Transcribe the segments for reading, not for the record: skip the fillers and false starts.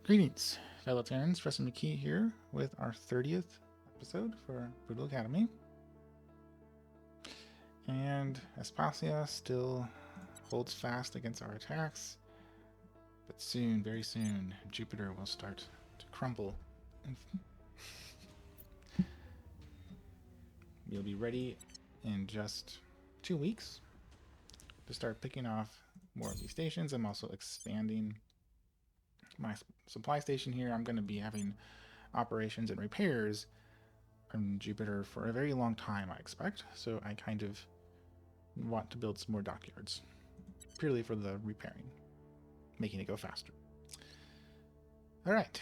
Greetings, fellow Terrans. Preston McKee here with our 30th episode for Brutal Academy. And Aspasia still holds fast against our attacks, but soon, very soon, Jupiter will start to crumble. You'll be ready in just 2 weeks to start picking off more of these stations. I'm also expanding my supply station here. I'm going to be having operations and repairs on Jupiter for a very long time, I expect. So I kind of want to build some more dockyards, purely for the repairing, making it go faster. All right.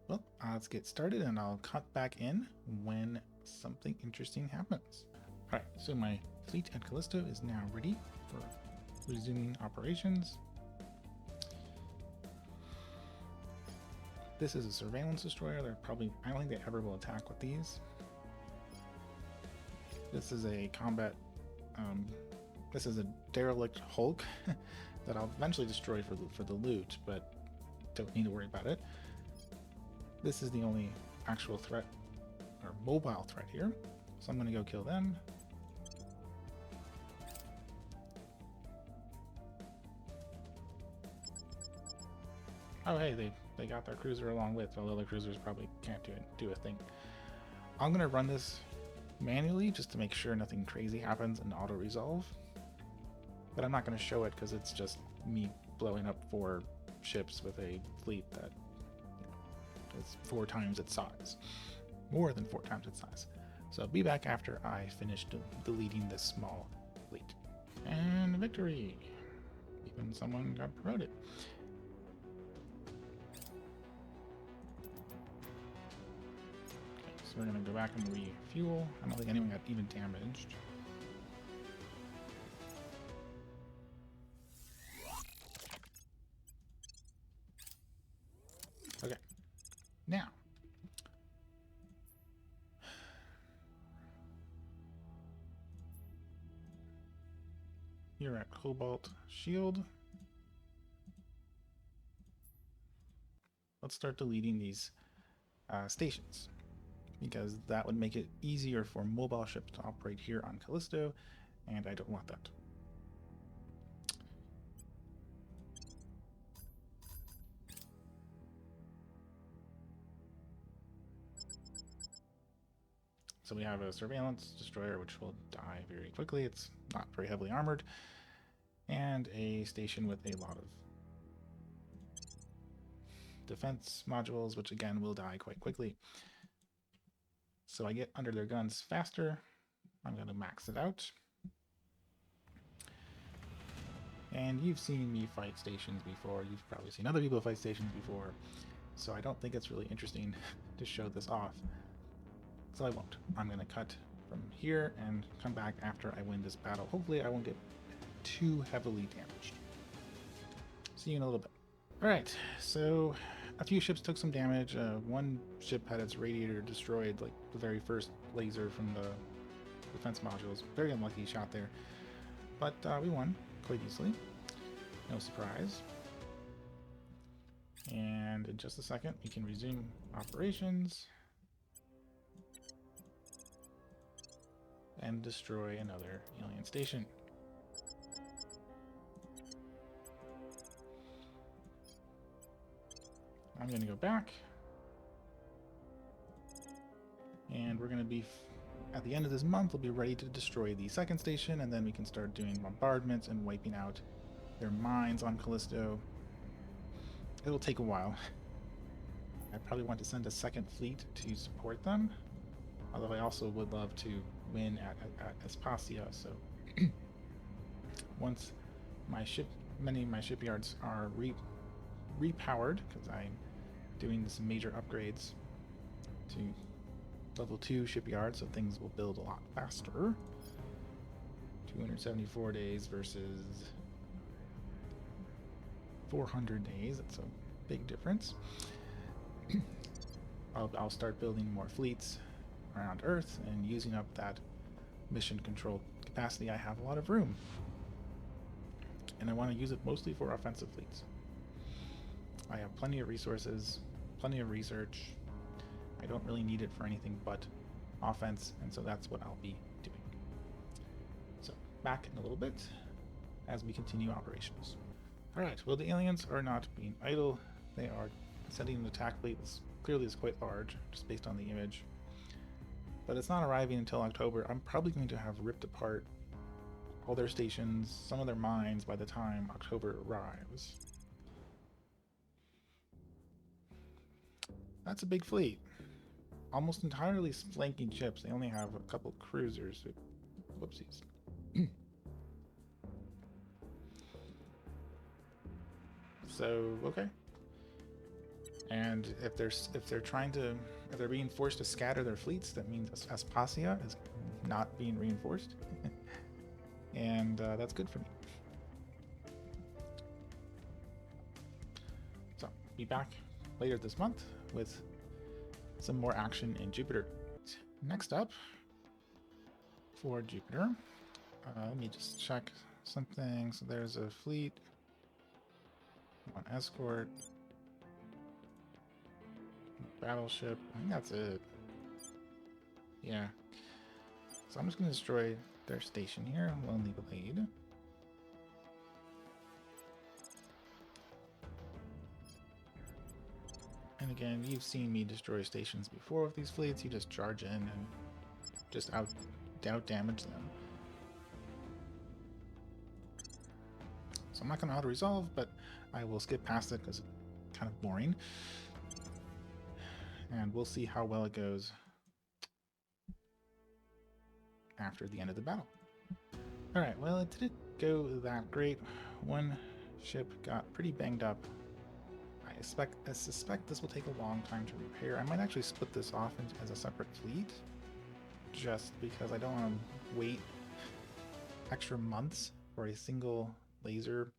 Well, let's get started, and I'll cut back in when something interesting happens. All right, so my fleet at Callisto is now ready for resuming operations. This is a surveillance destroyer. They're probably, I don't think they ever will attack with these. This is a combat, this is a derelict Hulk that I'll eventually destroy for the loot, but don't need to worry about it. This is the only actual threat, or mobile threat here. So I'm going to go kill them. Oh hey, they got their cruiser along with, while the other cruisers probably can't do a thing. I'm gonna run this manually just to make sure nothing crazy happens and auto-resolve. But I'm not gonna show it because it's just me blowing up 4 ships with a fleet that is 4 times its size. More than 4 times its size. So I'll be back after I finish deleting this small fleet. And victory! Even someone got promoted. So we're going to go back and refuel. I don't think anyone got even damaged. Okay. Now. You're at Cobalt Shield. Let's start deleting these stations, because that would make it easier for mobile ships to operate here on Callisto, and I don't want that. So we have a surveillance destroyer, which will die very quickly. It's not very heavily armored. And a station with a lot of defense modules, which again will die quite quickly. So I get under their guns faster. I'm going to max it out. And you've seen me fight stations before. You've probably seen other people fight stations before. So I don't think it's really interesting to show this off. So I won't. I'm going to cut from here and come back after I win this battle. Hopefully I won't get too heavily damaged. See you in a little bit. Alright, so a few ships took some damage. One ship had its radiator destroyed, like the very first laser from the defense modules. Very unlucky shot there. But we won quite easily. No surprise. And in just a second, we can resume operations and destroy another alien station. I'm going to go back, and we're going to be, at the end of this month, we'll be ready to destroy the second station, and then we can start doing bombardments and wiping out their mines on Callisto. It'll take a while. I probably want to send a second fleet to support them, although I also would love to win at Aspasia. So once many of my shipyards are repowered, because I'm doing some major upgrades to level 2 shipyards, so things will build a lot faster. 274 days versus 400 days. That's a big difference. I'll start building more fleets around Earth and using up that mission control capacity. I have a lot of room. and I want to use it mostly for offensive fleets. I have plenty of resources, plenty of research. I don't really need it for anything but offense, and so that's what I'll be doing. So, back in a little bit as we continue operations. Alright, well, the aliens are not being idle. They are sending an attack fleet that clearly is quite large, just based on the image. But it's not arriving until October. I'm probably going to have ripped apart all their stations, some of their mines by the time October arrives. That's a big fleet. Almost entirely flanking ships. They only have a couple cruisers. Whoopsies. So, okay. And if they're being forced to scatter their fleets, that means Aspasia is not being reinforced. And that's good for me. So, be back later this month with some more action in Jupiter. Next up, for Jupiter, let me just check something. So there's a fleet, one escort, battleship. I think that's it. Yeah. So I'm just going to destroy their station here, Lonely Blade. And again, you've seen me destroy stations before with these fleets. You just charge in and just out damage them. So I'm not going to auto-resolve, but I will skip past it because it's kind of boring. And we'll see how well it goes after the end of the battle. Alright, well, it didn't go that great. One ship got pretty banged up. I suspect this will take a long time to repair. I might actually split this off as a separate fleet, just because I don't want to wait extra months for a single laser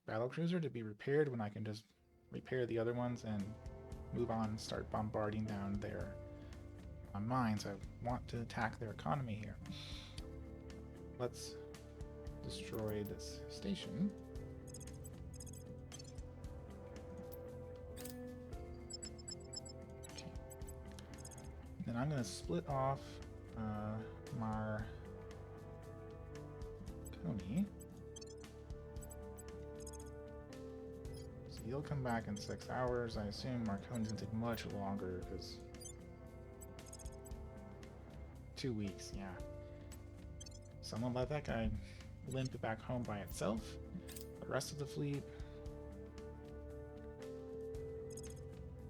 battlecruiser to be repaired when I can just repair the other ones and move on and start bombarding down their mines. I want to attack their economy here. Let's destroy this station. Then I'm going to split off Marconi. So he'll come back in 6 hours. I assume Marconi's going to take much longer because 2 weeks, yeah. So I'm going to let that guy limp back home by itself. The rest of the fleet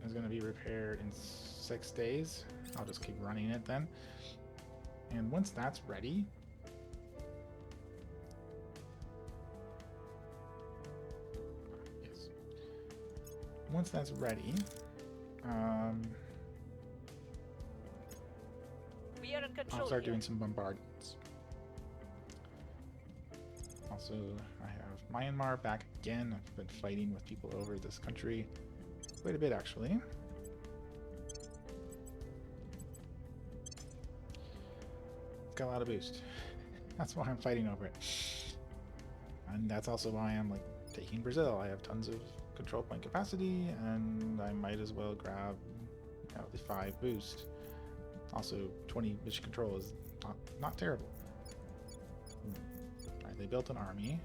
is going to be repaired in 6 days. I'll just keep running it then. And once that's ready, yes. Once that's ready, we are in control. I'll start doing some bombardments. Also, I have Myanmar back again. I've been fighting with people over this country quite a bit, actually. Got a lot of boost. That's why I'm fighting over it. And that's also why I'm like taking Brazil. I have tons of control point capacity, and I might as well grab the 5 boost. Also, 20 mission control is not terrible. Alright, they built an army.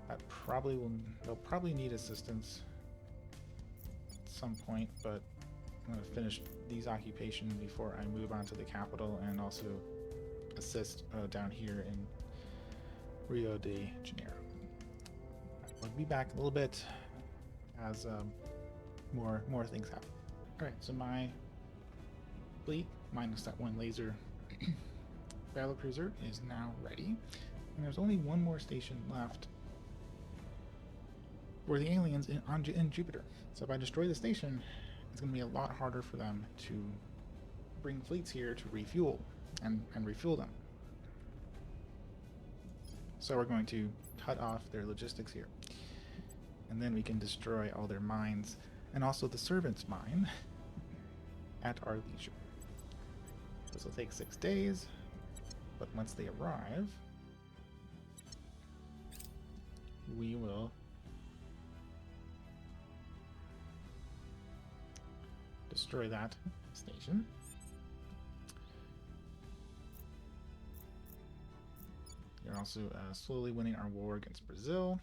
That they'll probably need assistance at some point, but I'm going to finish these occupations before I move on to the capital and also assist down here in Rio de Janeiro. I'll be back a little bit as more things happen. Alright, so my fleet, minus that one laser battlecruiser, is now ready. And there's only one more station left for the aliens in Jupiter. So if I destroy the station, it's going to be a lot harder for them to bring fleets here to refuel and refuel them. So we're going to cut off their logistics here. And then we can destroy all their mines and also the servants' mine at our leisure. This will take 6 days, but once they arrive, we will destroy that station. You're also slowly winning our war against Brazil.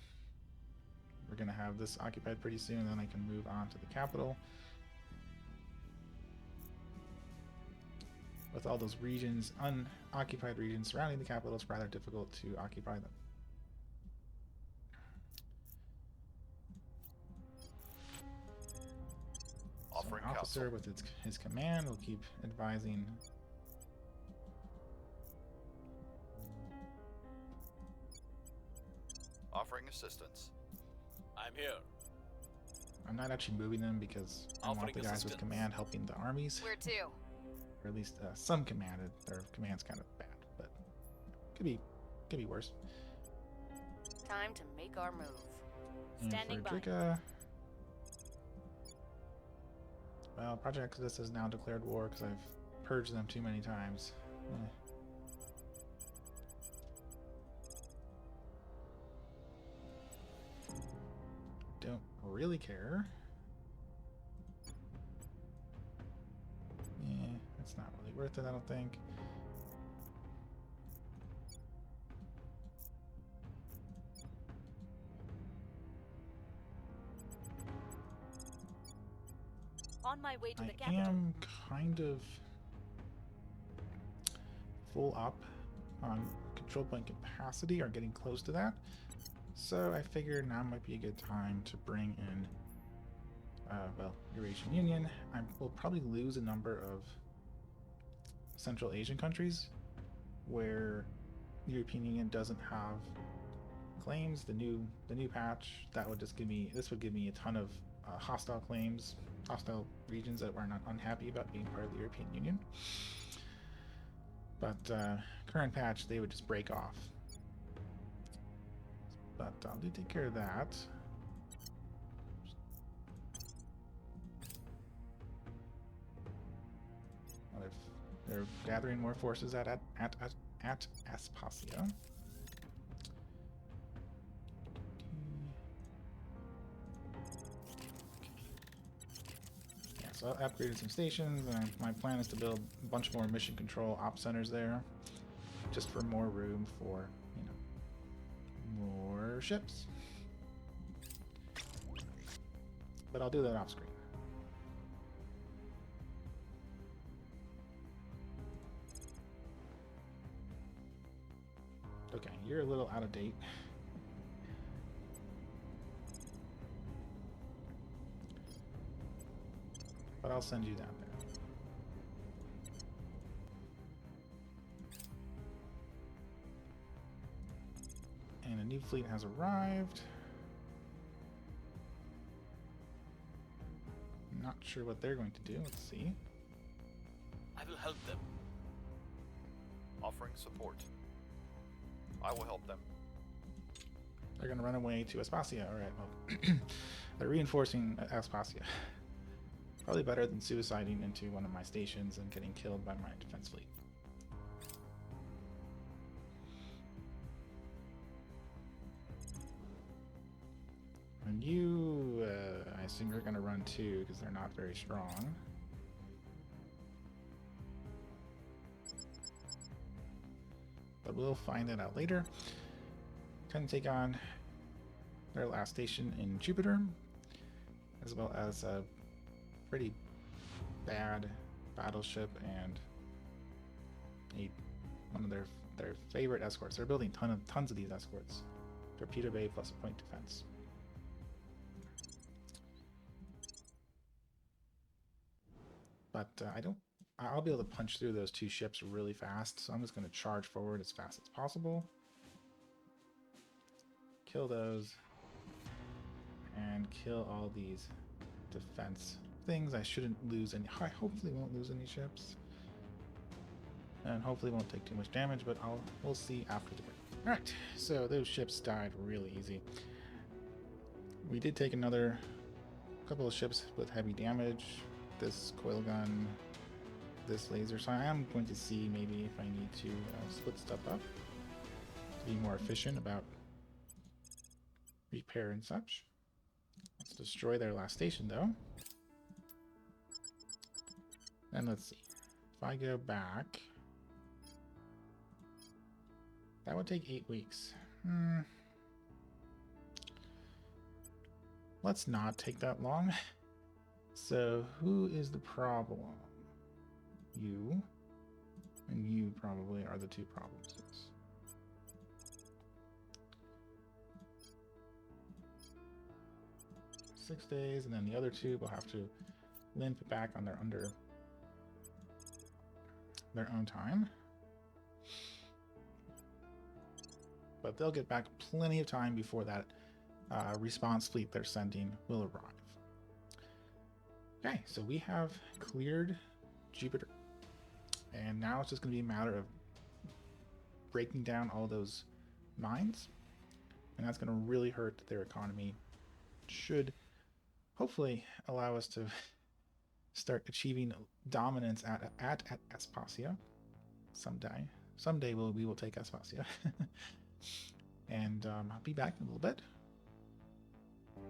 We're going to have this occupied pretty soon, and then I can move on to the capital. With all those regions, unoccupied regions surrounding the capital, it's rather difficult to occupy them. So an officer with his command will keep advising. Offering assistance. I'm here. I'm not actually moving them because I want the guys with command helping the armies. Where to? Or at least some command. Their command's kind of bad, but could be worse. Time to make our move. And Standing for Drika, well, Project Exodus has now declared war because I've purged them too many times. Don't really care. Yeah, it's not really worth it, I don't think. On my way to the I capital. am kind of full up on control point capacity, or getting close to that. So I figured now might be a good time to bring in, well, Eurasian Union. I will probably lose a number of Central Asian countries where the European Union doesn't have claims. The new patch that would just give me, this would give me a ton of hostile claims, hostile regions that were not unhappy about being part of the European Union. But current patch, they would just break off. But I'll do take care of that. Well, they're gathering more forces at Aspasia. Yeah, so I upgraded some stations, and my plan is to build a bunch more mission control op centers there, just for more room for, you know, more ships. But I'll do that off screen. Okay, you're a little out of date. But I'll send you down there. And a new fleet has arrived. Not sure what they're going to do. Let's see. I will help them. Offering support. I will help them. They're going to run away to Aspasia. All right, well, they're reinforcing Aspasia. Probably better than suiciding into one of my stations and getting killed by my defense fleet. And you, I assume you're going to run too, because they're not very strong. But we'll find that out later. Can take on their last station in Jupiter, as well as a pretty bad battleship and one of their favorite escorts. They're building tons of these escorts. Torpedo bay plus a point defense. But I'll be able to punch through those two ships really fast, so I'm just going to charge forward as fast as possible. Kill those. And kill all these defense things. I shouldn't lose any. I hopefully won't lose any ships. And hopefully won't take too much damage, but we'll see after the break. Alright, so those ships died really easy. We did take another couple of ships with heavy damage. This coil gun, this laser. So I am going to see maybe if I need to split stuff up to be more efficient about repair and such. Let's destroy their last station, though. And let's see. If I go back, that would take 8 weeks. Let's not take that long. So who is the problem? You. And you probably are the two problems. 6 days, and then the other two will have to limp back on their own time. But they'll get back plenty of time before that response fleet they're sending will arrive. Okay, so we have cleared Jupiter. And now it's just going to be a matter of breaking down all those mines. And that's going to really hurt their economy. Should hopefully allow us to start achieving dominance at Aspasia someday. Someday we will take Aspasia. And I'll be back in a little bit.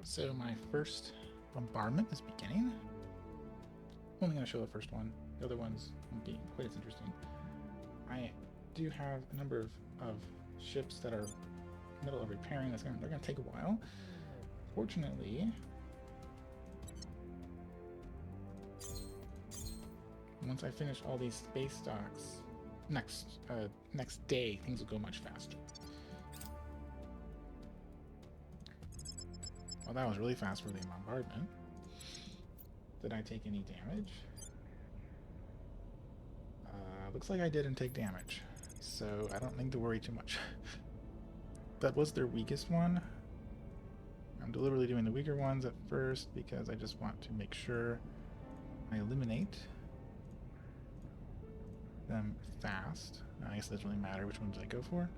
So my first bombardment is beginning. I'm only going to show the first one. The other ones won't be quite as interesting. I do have a number of ships that are in the middle of repairing. They're going to take a while. Fortunately, once I finish all these space docks, next day things will go much faster. Well, that was really fast for the bombardment. Did I take any damage? Looks like I didn't take damage, so I don't need to worry too much. That was their weakest one. I'm deliberately doing the weaker ones at first because I just want to make sure I eliminate them fast. I guess it doesn't really matter which ones I go for.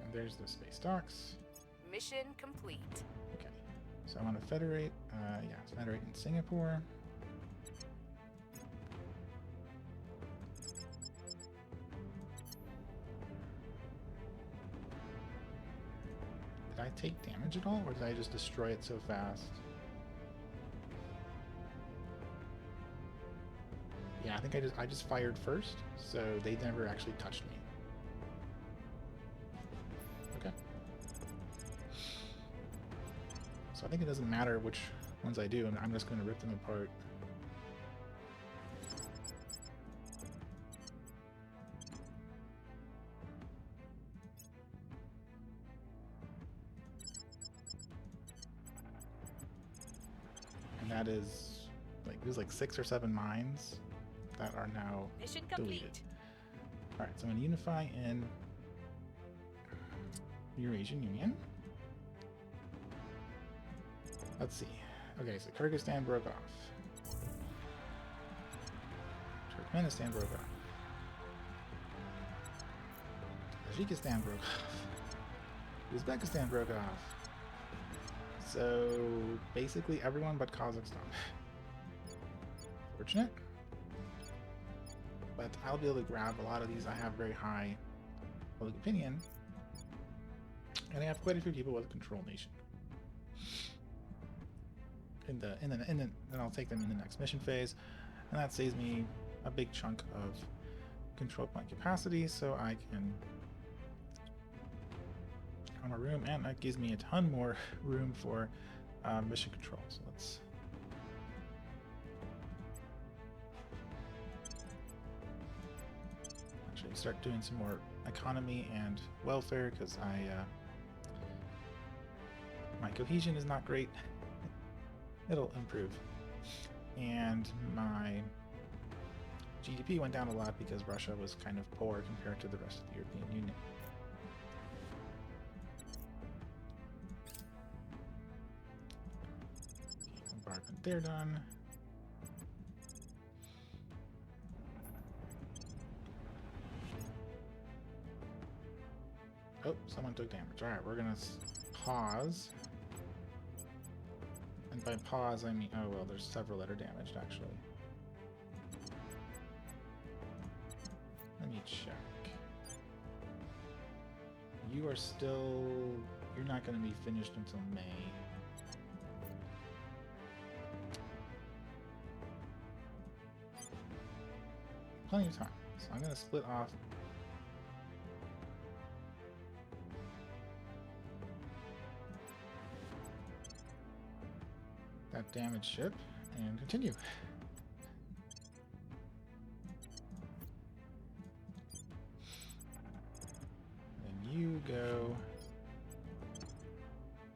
And there's the space docks. Mission complete. Okay, so I want to federate. Federate in Singapore. Did I take damage at all, or did I just destroy it so fast? Yeah, I think I just fired first, so they never actually touched me. Okay. So I think it doesn't matter which ones I do, and I'm just going to rip them apart. And that is like, there's like 6 or 7 mines that are now Mission deleted. complete. All right, so I'm going to unify in Eurasian Union. Let's see. Okay, so Kyrgyzstan broke off. Turkmenistan broke off. Tajikistan broke off. Uzbekistan broke off. So basically everyone but Kazakhstan. Fortunate. But I'll be able to grab a lot of these. I have very high public opinion. And I have quite a few people with a control nation. And I'll take them in the next mission phase, and that saves me a big chunk of control point capacity, so I can have more room, and that gives me a ton more room for mission control. So let's actually start doing some more economy and welfare, because my cohesion is not great. It'll improve. And my GDP went down a lot because Russia was kind of poor compared to the rest of the European Union. Bombardment there done. Oh, someone took damage. Alright, we're gonna pause. And by pause, I mean, oh well, there's several that are damaged, actually. Let me check. you are still... You're not going to be finished until May. Plenty of time. So I'm going to split off that damaged ship and continue. Then you go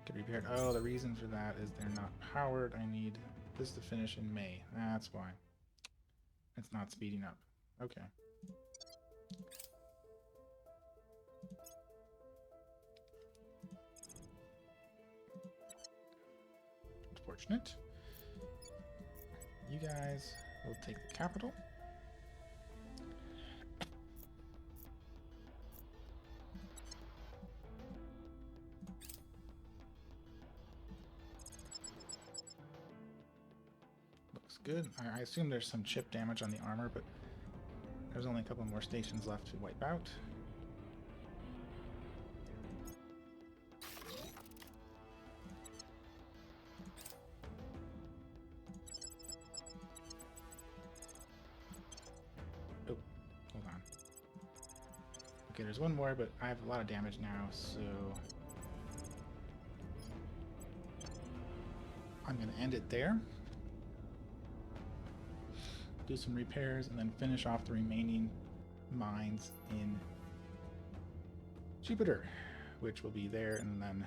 get repaired. Oh, the reason for that is they're not powered. I need this to finish in May. That's why. It's not speeding up. Okay. Unfortunate. You guys will take the capital. Looks good. I assume there's some chip damage on the armor, but there's only a couple more stations left to wipe out. Oh, hold on. Okay, there's one more, but I have a lot of damage now, so I'm going to end it there. Do some repairs and then finish off the remaining mines in Jupiter, which will be there, and then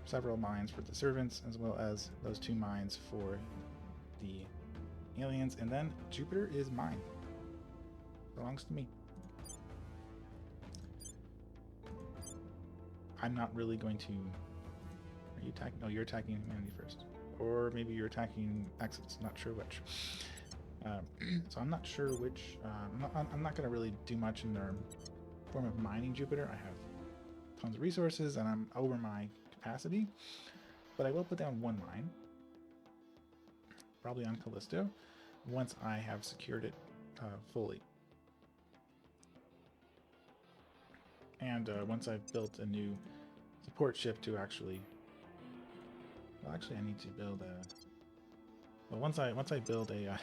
several mines for the servants, as well as those 2 mines for the aliens, and then Jupiter is mine. Belongs to me. I'm not really going to... Are you attacking? No, you're attacking humanity first. Or maybe you're attacking Exodus, not sure which. So I'm not sure which. I'm not going to really do much in their form of mining Jupiter. I have tons of resources and I'm over my capacity, but I will put down 1 mine, probably on Callisto, once I have secured it fully. And once I've built a new support ship to actually... Well, actually, I need to build a... Well, once I build a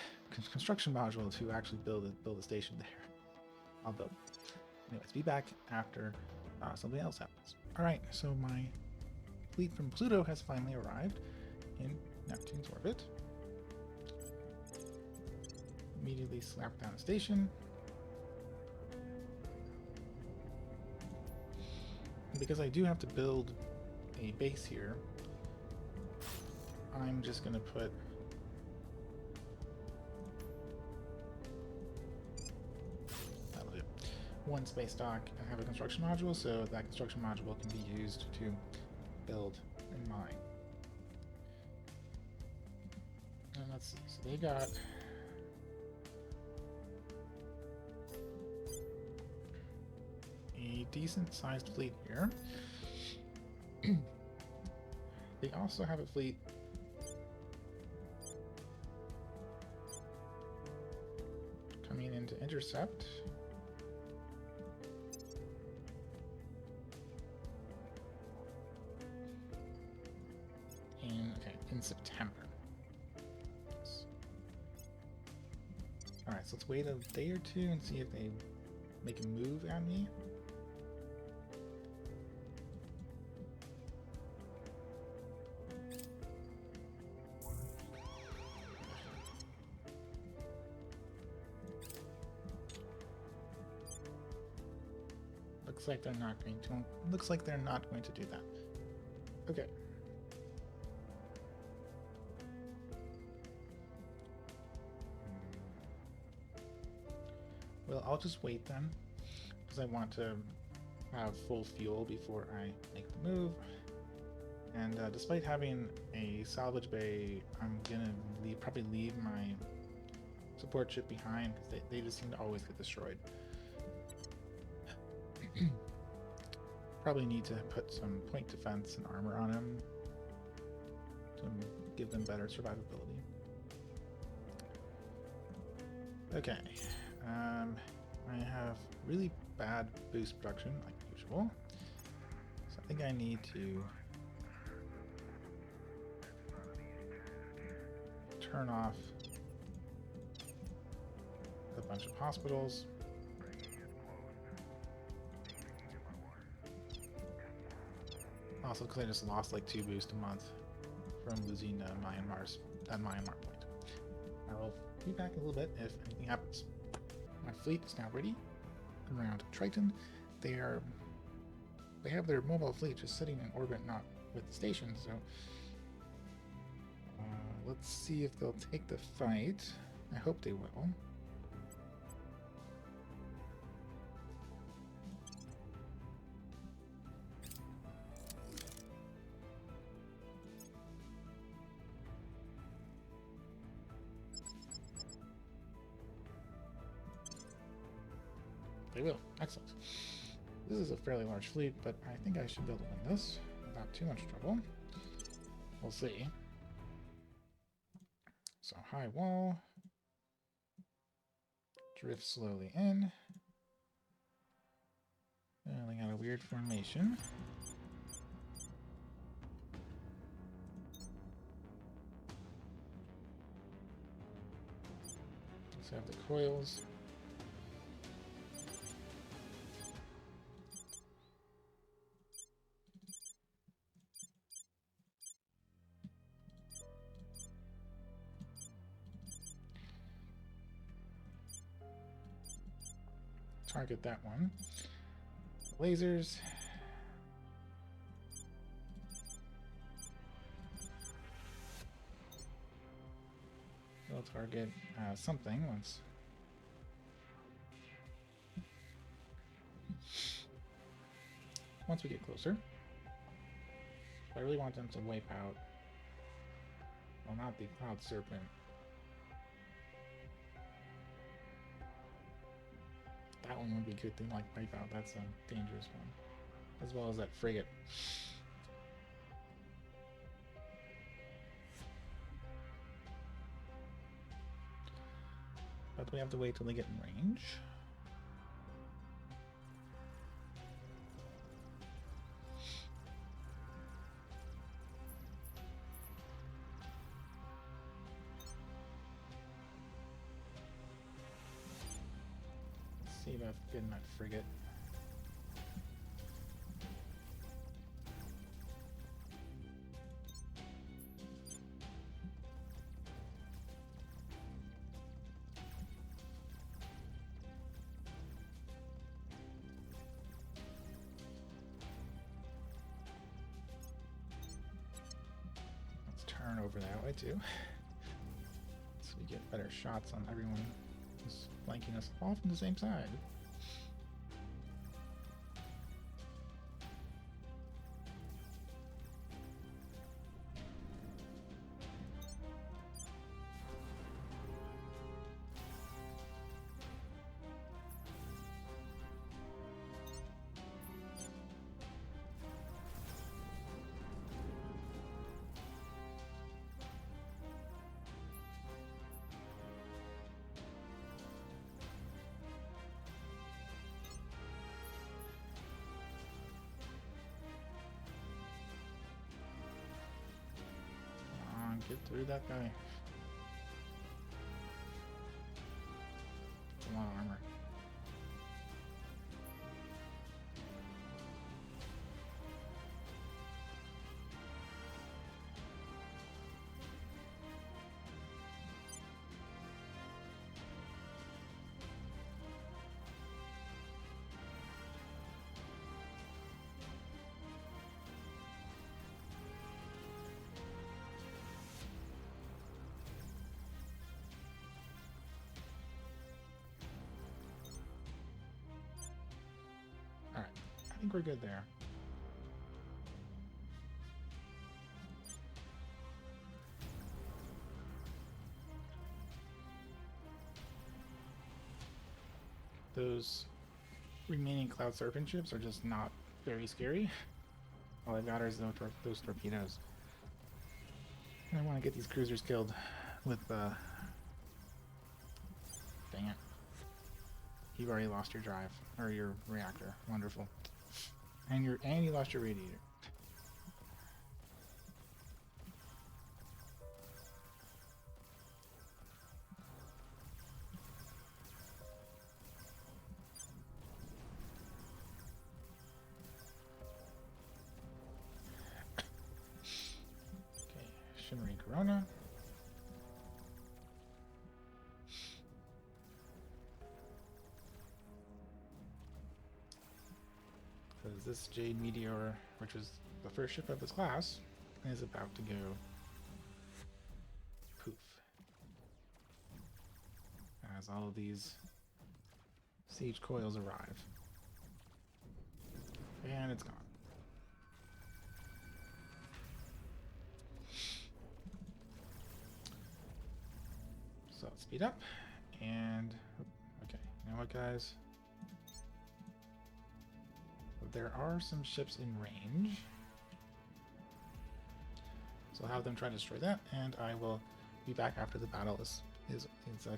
construction module to actually build a station there, I'll build. Anyways, be back after something else happens. All right, so my fleet from Pluto has finally arrived in Neptune's orbit. Immediately slap down a station. And because I do have to build a base here, I'm just going to put... That'll do. 1 space dock and have a construction module, so that construction module can be used to build and mine. And let's see, so they got... a decent sized fleet here. They also have a fleet coming in to intercept. In September. Alright, so let's wait a day or 2 and see if they make a move at me. Looks like they're not going to. Looks like they're not going to do that. Okay. Well, I'll just wait then, because I want to have full fuel before I make the move. And despite having a salvage bay, I'm gonna probably leave my support ship behind because they just seem to always get destroyed. Probably need to put some point defense and armor on them to give them better survivability. Okay. I have really bad boost production, like usual. think I need to turn off a bunch of hospitals. Also, because I just lost like 2 boosts a month from losing that Myanmar point. I will be back a little bit if anything happens. My fleet is now ready around Triton. They have their mobile fleet just sitting in orbit, not with the station. So let's see if they'll take the fight. I hope they will. They will. Excellent. This is a fairly large fleet, but I think I should be able to win this without too much trouble. We'll see. So high wall. Drift slowly in. And they got a weird formation. Let's have the coils. Target that one. Lasers. We'll target something once we get closer. I really want them to wipe out, well, not the Cloud Serpent. That one would be good to like wipe out. That's a dangerous one, as well as that frigate. But we have to wait till they get in range. See about getting that frigate. Let's turn over that way too, so we get better shots on everyone who's flanking us all from the same side. Get through that guy. It's a lot of armor. I think we're good there. Those remaining Cloud Serpent ships are just not very scary. All I've got are those torpedoes. And I want to get these cruisers killed with dang it. You've already lost your drive, or your reactor. Wonderful. And you lost your radiator. Okay, shimmering corona. Because this Jade Meteor, which was the first ship of its class, is about to go poof. As all of these siege coils arrive. And it's gone. So let's speed up. And, okay, you know what, guys? There are some ships in range. So I'll have them try to destroy that, and I will be back after the battle is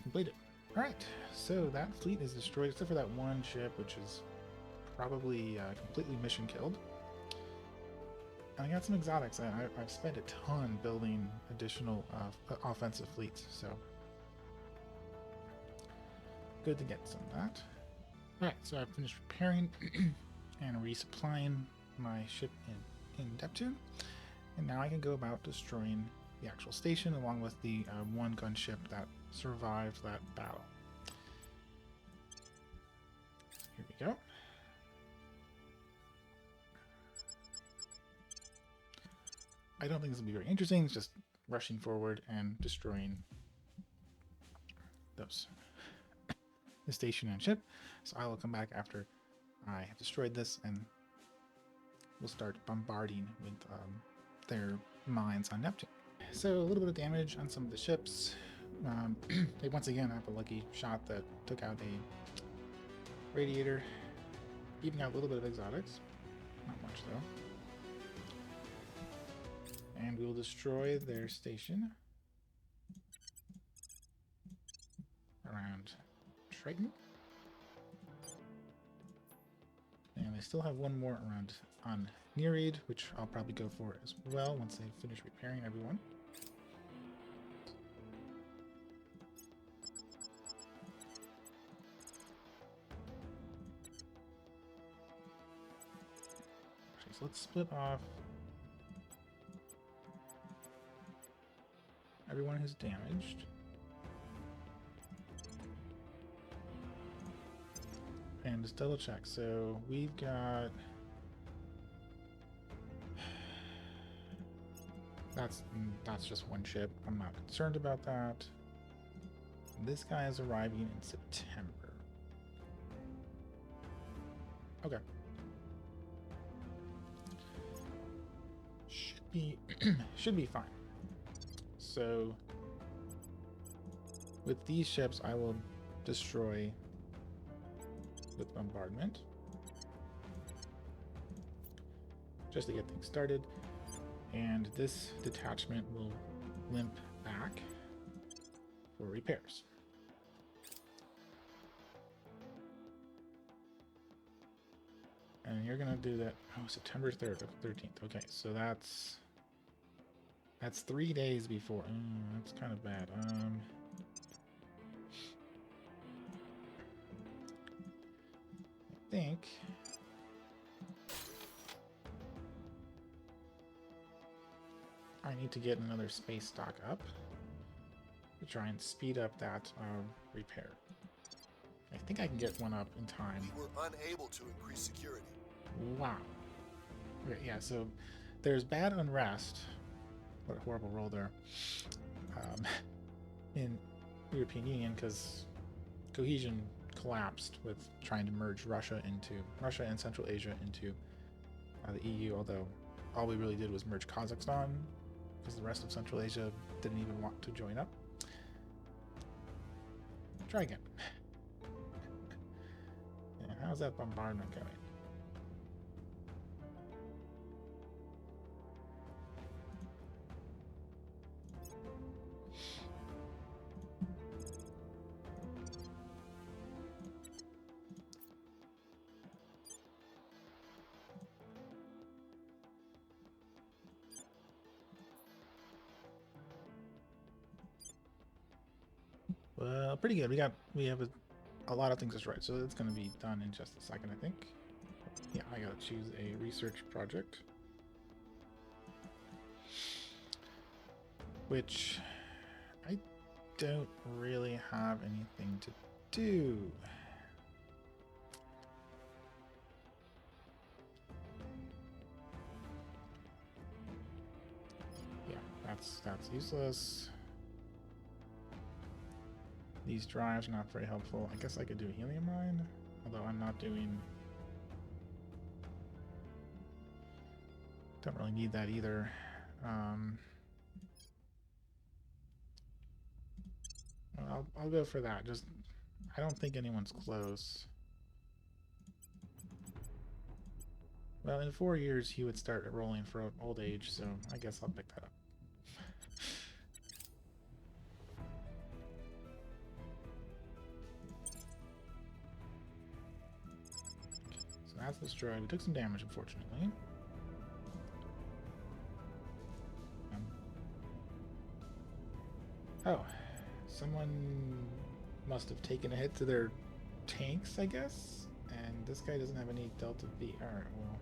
completed. Alright, so that fleet is destroyed except for that one ship, which is probably completely mission killed. And I got some exotics. I've spent a ton building additional offensive fleets, so good to get some of that. Alright, so I've finished repairing and resupplying my ship in Neptune, and now I can go about destroying the actual station along with the one gunship that survived that battle. Here we go. I don't think this will be very interesting. It's just rushing forward and destroying the station and ship. So I will come back after I have destroyed this, and we'll start bombarding with their mines on Neptune. So a little bit of damage on some of the ships. They once again have a lucky shot that took out a radiator, even out a little bit of exotics. Not much though. And we'll destroy their station around Triton. And they still have one more around on Nereid, which I'll probably go for as well once they finish repairing everyone. Okay, so let's split off everyone who's damaged. And just double check. So we've got that's just one ship. I'm not concerned about that. This guy is arriving in September. Okay. Should be fine. So with these ships I will destroy with bombardment just to get things started, and this detachment will limp back for repairs. And you're gonna do that September 3rd or 13th. Okay, so that's 3 days before. That's kind of bad. I think I need to get another space stock up to try and speed up that repair. I think I can get one up in time. We were unable to increase security. Wow. Okay, yeah, so there's bad unrest. What a horrible roll there. In European Union, because cohesion collapsed with trying to merge Russia and Central Asia into the EU, although all we really did was merge Kazakhstan because the rest of Central Asia didn't even want to join up. Try again. Yeah, how's that bombardment going? Pretty good. We have a lot of things destroyed, so it's going to be done in just a second, I think. Yeah, I gotta choose a research project, which I don't really have anything to do. Yeah, that's useless. These drives are not very helpful. I guess I could do a helium mine, although I'm not doing... Don't really need that either. I'll go for that. Just, I don't think anyone's close. Well, in 4 years he would start rolling for old age, so I guess I'll pick that up. So that's destroyed. We took some damage, unfortunately. Oh, someone must have taken a hit to their tanks, I guess? And this guy doesn't have any Delta V. Alright, well...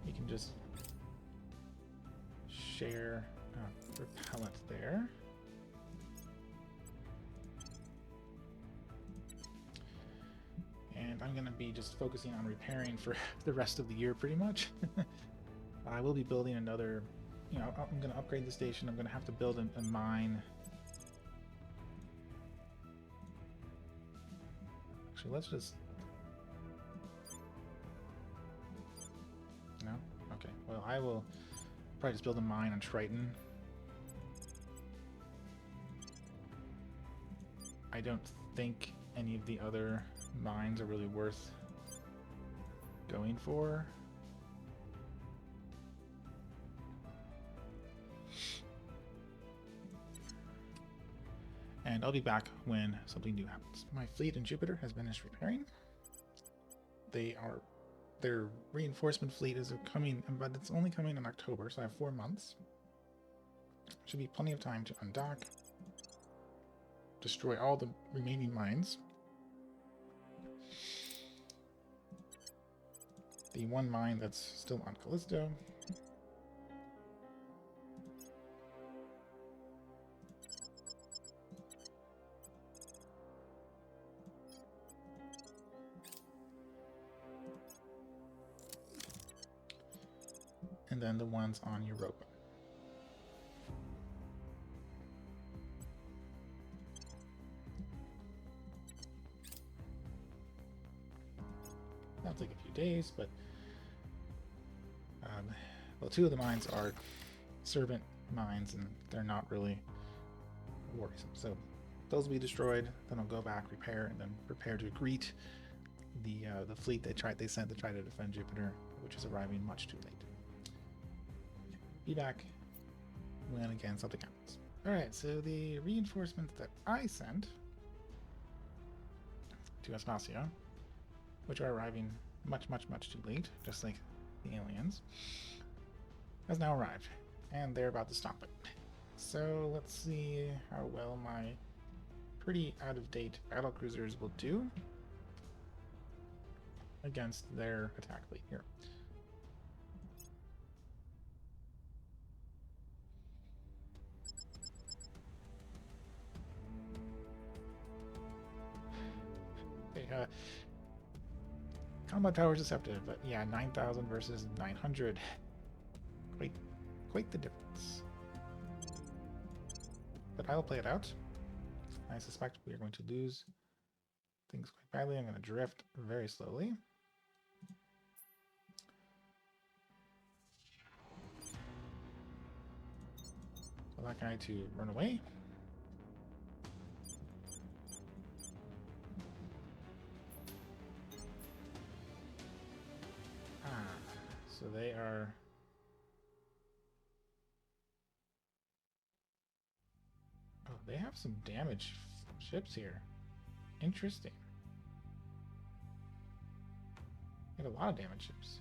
You can just share repellent there. And I'm going to be just focusing on repairing for the rest of the year, pretty much. I will be building another... You know, I'm going to upgrade the station. I'm going to have to build a mine. Actually, let's just... No? Okay. Well, I will probably just build a mine on Triton. I don't think any of the other mines are really worth going for. And I'll be back when something new happens. My fleet in Jupiter has finished repairing. Their reinforcement fleet is coming, but it's only coming in October, so I have 4 months. Should be plenty of time to undock, destroy all the remaining mines. The one mine that's still on Callisto. And then the ones on Europa. That'll take a few days, but well, 2 of the mines are servant mines, and they're not really worrisome. So those will be destroyed. Then I'll go back, repair, and then prepare to greet the fleet they sent to try to defend Jupiter, which is arriving much too late. Be back when again something happens. Alright, so the reinforcements that I sent to Aspasia, which are arriving much too late, just like the aliens, has now arrived, and they're about to stop it. So let's see how well my pretty out-of-date battlecruisers will do against their attack fleet here. Combat power is deceptive, but yeah, 9,000 versus 900. Quite the difference. But I'll play it out. I suspect we are going to lose things quite badly. I'm going to drift very slowly. Tell that guy to run away. So they are... Oh, they have some damage ships here. Interesting. They have a lot of damage ships.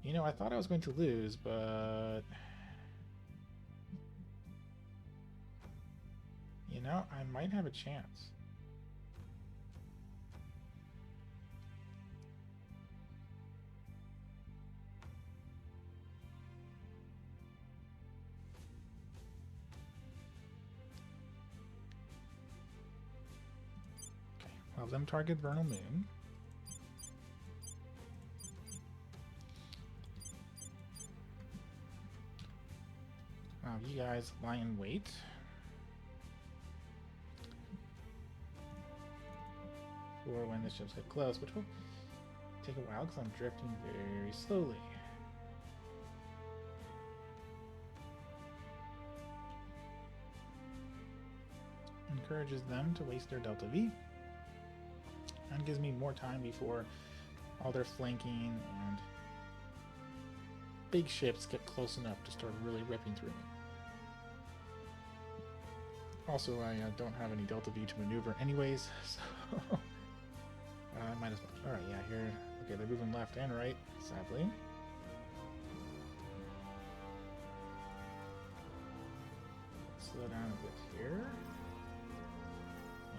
You know, I thought I was going to lose, but... You know, I might have a chance. Okay, well, them target Vernal Moon. You guys lie in wait. For when the ships get close, which will take a while because I'm drifting very slowly. Encourages them to waste their Delta V and gives me more time before all their flanking and big ships get close enough to start really ripping through me. Also, I don't have any Delta V to maneuver anyways, so I might as well. Alright, yeah, here. Okay, they're moving left and right, sadly. Slow down a bit here.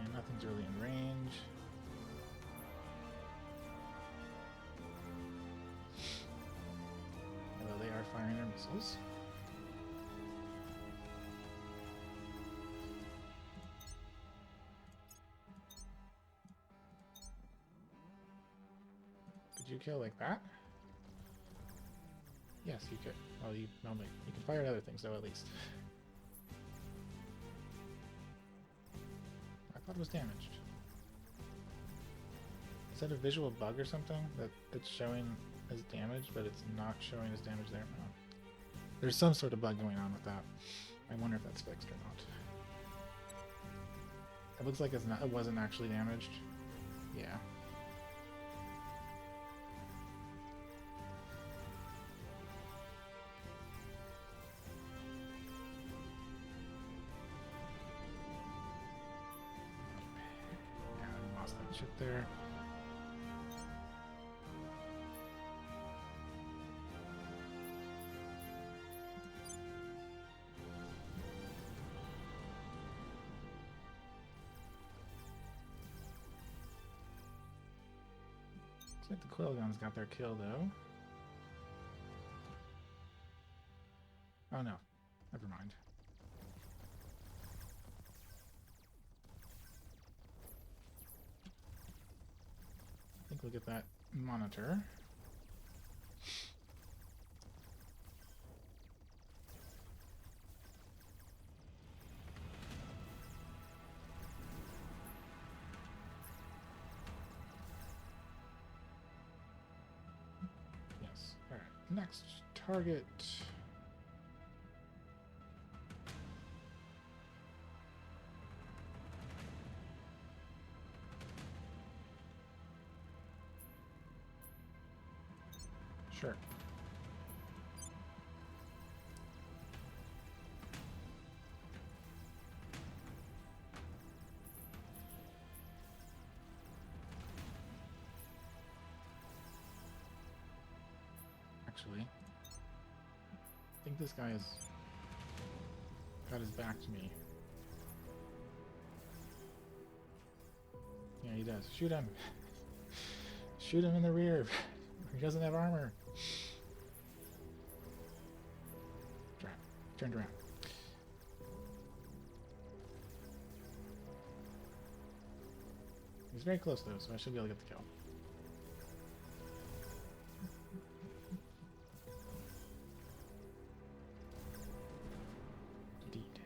And nothing's really in range. Although they are firing their missiles. Could you kill like that? Yes, you could. Well, you can fire at other things though, at least. I thought it was damaged. Is that a visual bug or something that it's showing as damage, but it's not showing as damage there? No. There's some sort of bug going on with that. I wonder if that's fixed or not. It looks like it wasn't actually damaged. Yeah. Ship there. Looks like the coil guns got their kill though. Oh no, never mind. I think we'll get that monitor. Yes. All right. Next target. Sure. Actually, I think this guy has got his back to me. Yeah, he does. Shoot him. Shoot him in the rear. He doesn't have armor. Turned around. He's very close though, so I should be able to get the kill. Indeed.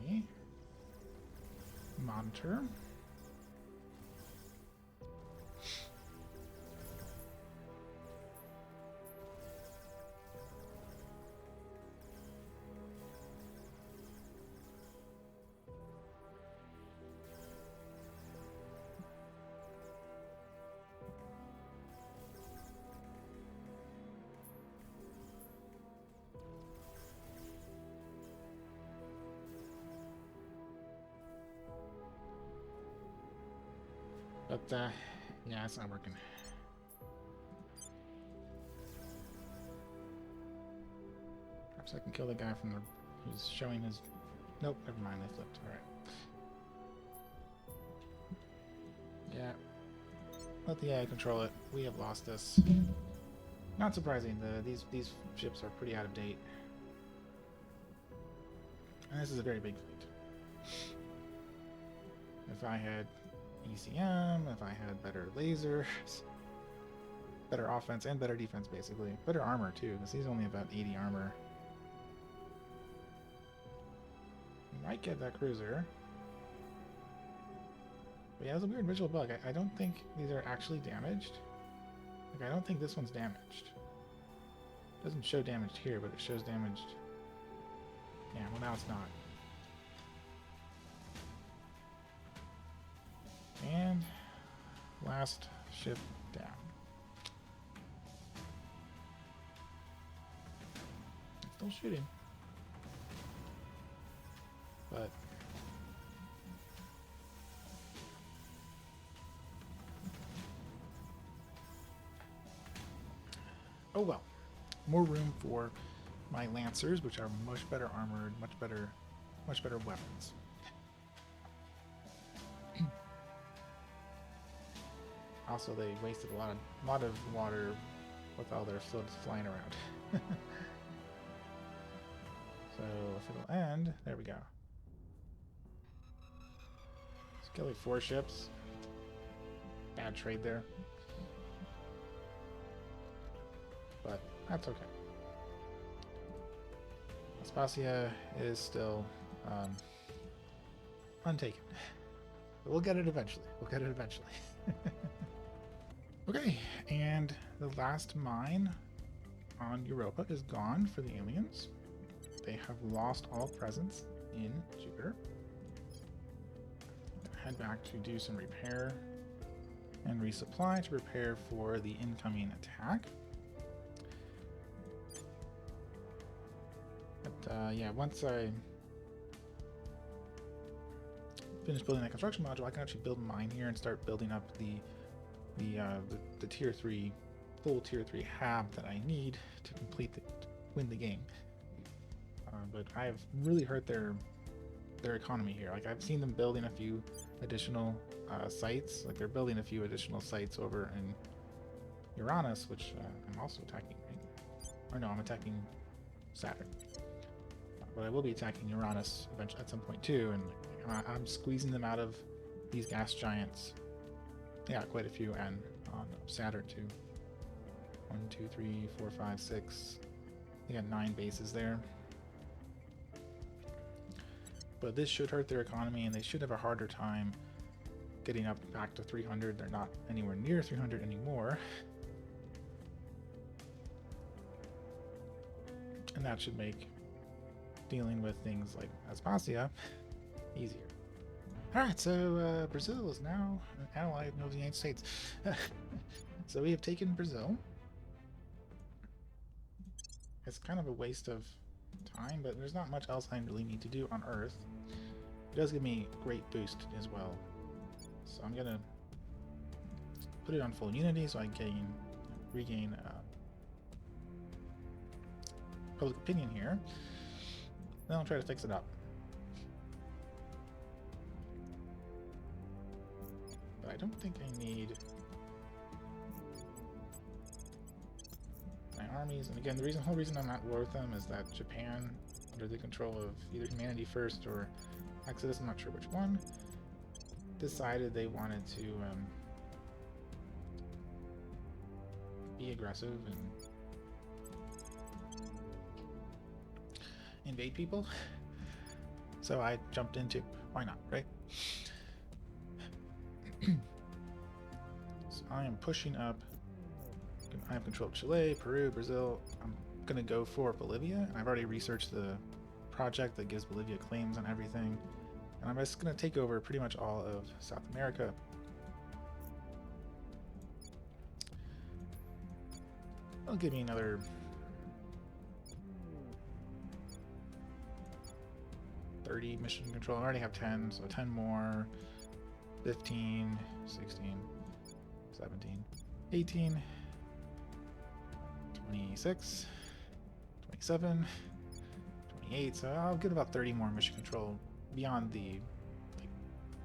Okay. Monitor. But, yeah, it's not working. So I can kill the guy from the who's showing his. Nope, never mind. They flipped. All right. Yeah. Let the AI control it. We have lost this. Not surprising. These ships are pretty out of date. And this is a very big fleet. If I had ECM, if I had better lasers, better offense and better defense, basically. Better armor, too, because he's only about 80 armor. Might get that cruiser. But yeah, there's a weird visual bug. I don't think these are actually damaged. Like, I don't think this one's damaged. It doesn't show damaged here, but it shows damaged. Yeah, well now it's not. And last ship down. Still shooting. But oh well. More room for my lancers, which are much better armored, much better weapons. Also, they wasted a lot of water with all their floats flying around. So if it'll end, there we go. Skelly 4 ships. Bad trade there. But that's okay. Aspasia is still untaken. But we'll get it eventually. Okay, and the last mine on Europa is gone for the aliens. They have lost all presence in Jupiter. Head back to do some repair and resupply to prepare for the incoming attack. But yeah, once I finish building that construction module, I can actually build mine here and start building up the tier 3, full tier 3 hab that I need to win the game. But I've really hurt their economy here. Like, I've seen them building a few additional sites. Like, they're building a few additional sites over in Uranus, which I'm also attacking, right? Or no, I'm attacking Saturn. But I will be attacking Uranus eventually at some point too, and I'm squeezing them out of these gas giants. Yeah, quite a few, and on Saturn too. 1, 2, 3, 4, 5, 6. They got 9 bases there. But this should hurt their economy, and they should have a harder time getting up back to 300. They're not anywhere near 300 anymore. And that should make dealing with things like Aspasia easier. Alright, so Brazil is now an ally of the United States. So we have taken Brazil. It's kind of a waste of time, but there's not much else I really need to do on Earth. It does give me a great boost as well. So I'm gonna put it on full unity so I can regain public opinion here. Then I'll try to fix it up. But I don't think I need my armies. And again, the whole reason I'm at war with them is that Japan, under the control of either Humanity First or Exodus, I'm not sure which one, decided they wanted to be aggressive and invade people. So I jumped into, why not, right? So I am pushing up. I have control of Chile, Peru, Brazil. I'm gonna go for Bolivia, and I've already researched the project that gives Bolivia claims on everything, and I'm just gonna take over pretty much all of South America. That'll give me another 30 mission control. I already have 10, so 10 more. 15, 16, 17, 18, 26, 27, 28, so I'll get about 30 more mission control beyond the like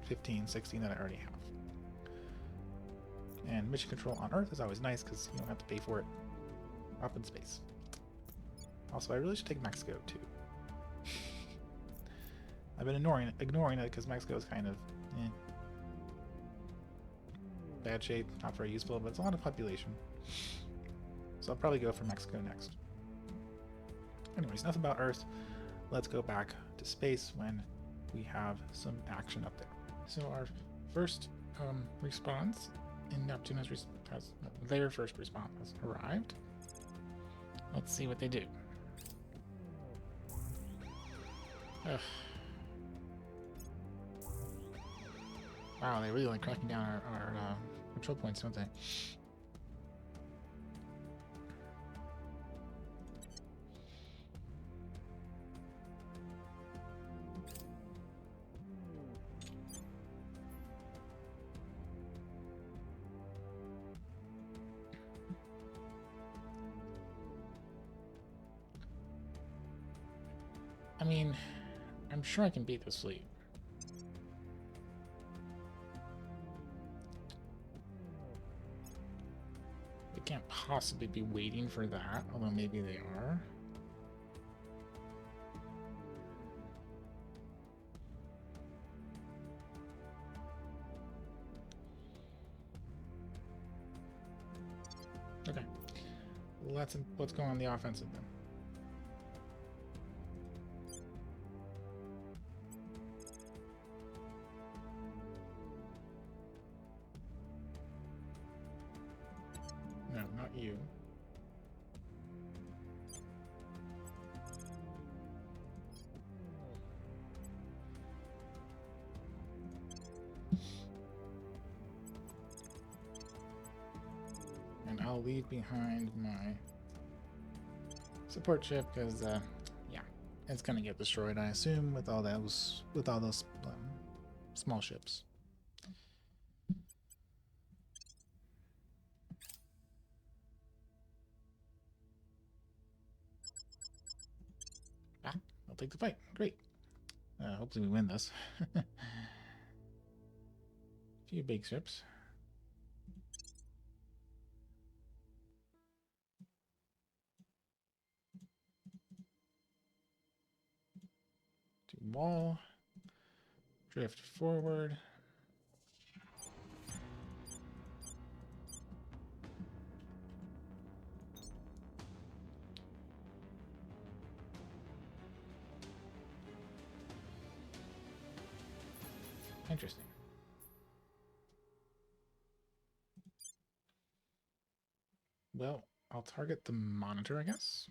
15, 16 that I already have. And mission control on Earth is always nice because you don't have to pay for it up in space. Also, I really should take Mexico too. I've been ignoring it because Mexico is kind of bad shape, not very useful, but it's a lot of population. So I'll probably go for Mexico next. Anyways, enough about Earth. Let's go back to space when we have some action up there. So our first response in Neptune has their first response has arrived. Let's see what they do. Ugh. Wow, they really like cracking down our control points, don't they? I mean, I'm sure I can beat this fleet. They can't possibly be waiting for that, although maybe they are. Okay. Let's go on the offensive then. No, not you. And I'll leave behind my support ship because, yeah, it's gonna get destroyed, I assume, with all those small ships. Ah, I'll take the fight. Great. Hopefully we win this. A few big ships. To wall. Drift forward. Interesting. Well, I'll target the monitor, I guess.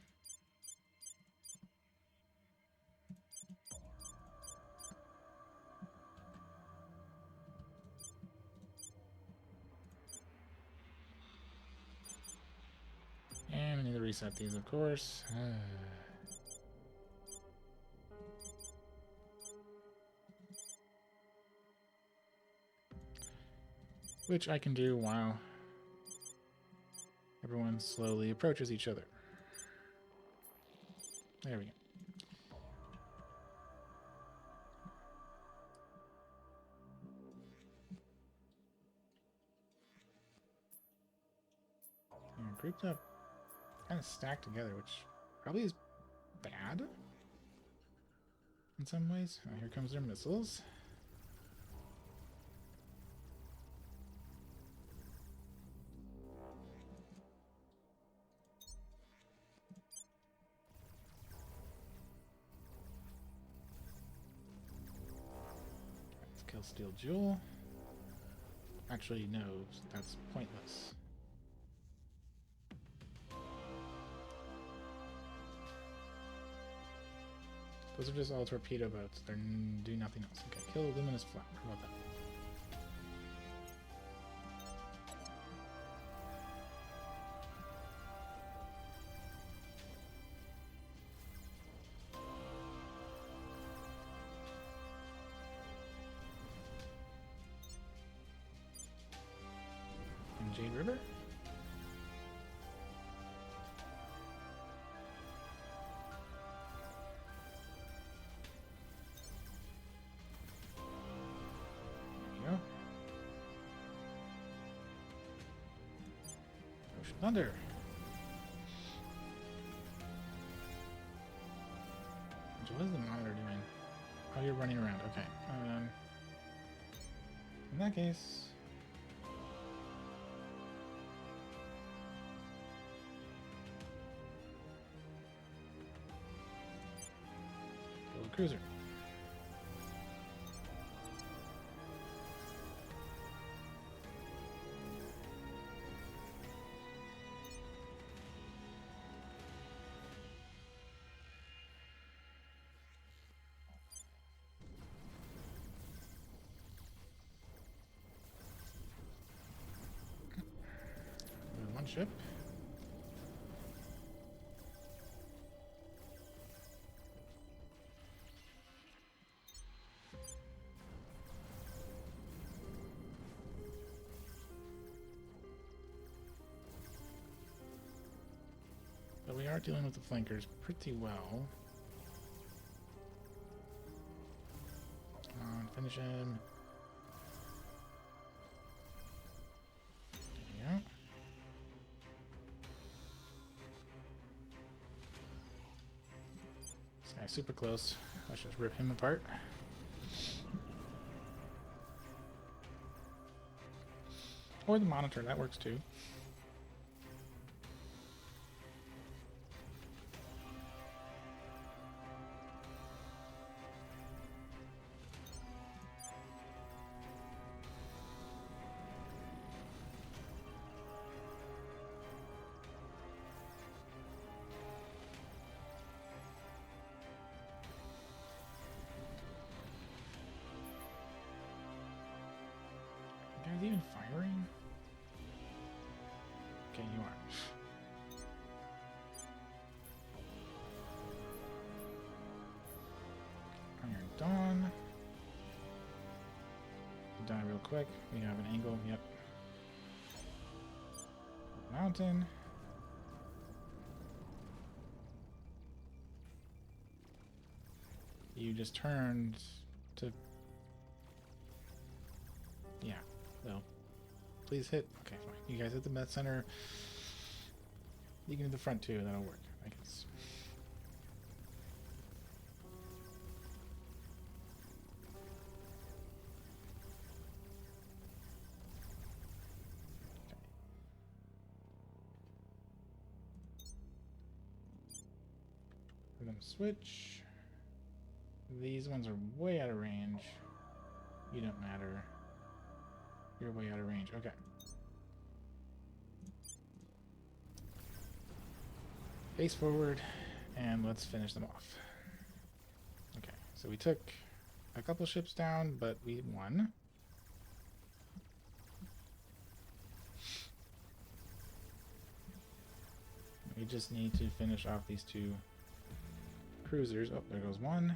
And I need to reset these, of course. Which I can do while everyone slowly approaches each other. There we go. And grouped up, kind of stacked together, which probably is bad in some ways. Oh, here comes their missiles. Let's kill Steel Jewel. Actually, no, that's pointless. Those are just all torpedo boats. They do nothing else. Okay, kill Luminous Flower. How about that? And Jade River? Thunder! So what is the monitor doing? Oh, you're running around. Okay. In that case... Go with cruiser. One ship. But we are dealing with the flankers pretty well. Come on, finish him. There we go. This guy's super close. Let's just rip him apart. Or the monitor, that works too. You guys even firing? Okay, you are. Iron Dawn. Die real quick. We have an angle. Yep. Mountain. You just turned to... Yeah. Well, please hit. Okay, fine. You guys hit the med center. You can do the front too. That'll work, I guess. Okay. We're gonna switch. These ones are way out of range. You don't matter. You're way out of range. Okay. Face forward, and let's finish them off. Okay, so we took a couple ships down, but we won. We just need to finish off these two cruisers. Oh, there goes one.